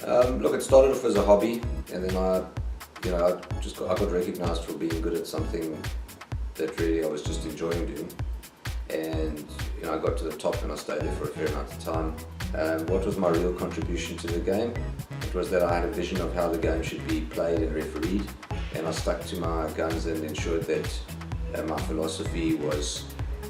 Look, it started off as a hobby, and then I got recognised for being good at something that really I was just enjoying doing. And I got to the top, and I stayed there for a fair amount of time. What was my real contribution to the game? It was that I had a vision of how the game should be played and refereed, and I stuck to my guns and ensured that my philosophy was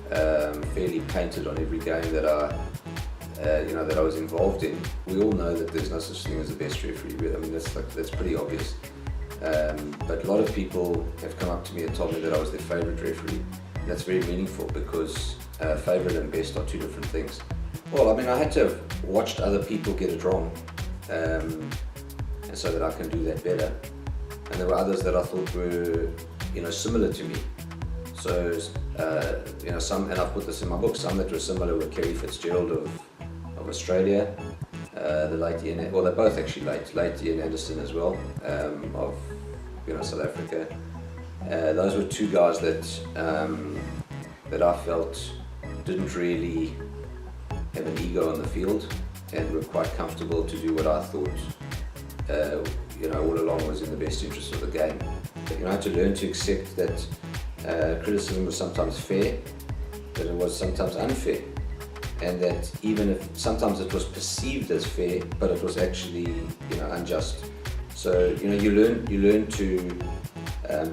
fairly painted on every game that I was involved in. We all know that there's no such thing as a best referee. I mean, that's pretty obvious. But a lot of people have come up to me and told me that I was their favourite referee. And that's very meaningful because favourite and best are two different things. Well, I mean, I had to have watched other people get it wrong, and so that I can do that better. And there were others that I thought were, similar to me. So, some, and I've put this in my book, some that were similar were Kerry Fitzgerald of Australia, the late Ian, well, they're both actually late Ian Anderson as well, of South Africa. Those were two guys that I felt didn't really have an ego on the field and were quite comfortable to do what I thought, all along was in the best interest of the game. But, I had to learn to accept that criticism was sometimes fair, that it was sometimes unfair, and that even if sometimes it was perceived as fair, but it was actually unjust. So you learn to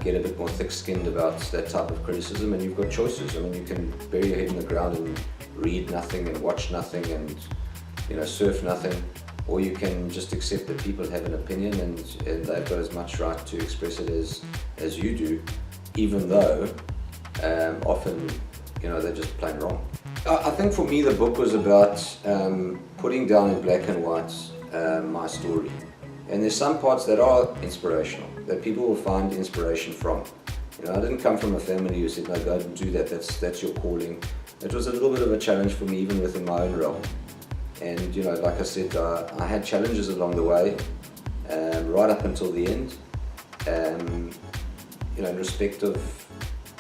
get a bit more thick-skinned about that type of criticism, and you've got choices. I mean, you can bury your head in the ground and read nothing and watch nothing and surf nothing, or you can just accept that people have an opinion and they've got as much right to express it as you do, even though often they're just plain wrong. I think for me the book was about putting down in black and white my story. And there's some parts that are inspirational, that people will find inspiration from. I didn't come from a family who said, no, go and do that, that's your calling. It was a little bit of a challenge for me, even within my own realm. And like I said, I had challenges along the way, right up until the end. In respect of,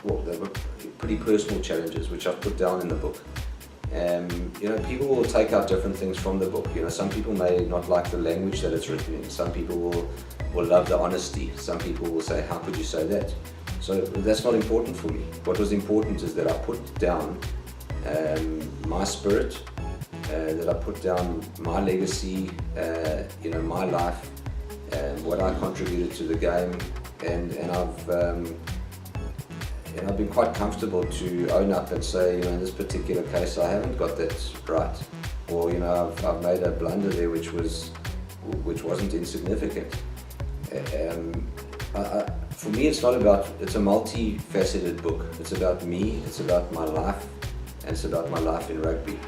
they were pretty personal challenges, which I've put down in the book. People will take out different things from the book. Some people may not like the language that it's written in. Some people will love the honesty. Some people will say, how could you say that? So that's not important for me. What was important is that I put down my spirit, that I put down my legacy, my life, what I contributed to the game, and I've been quite comfortable to own up and say, in this particular case, I haven't got that right, or I've made a blunder there which wasn't insignificant. For me, it's a multifaceted book. It's about me, it's about my life, and it's about my life in rugby.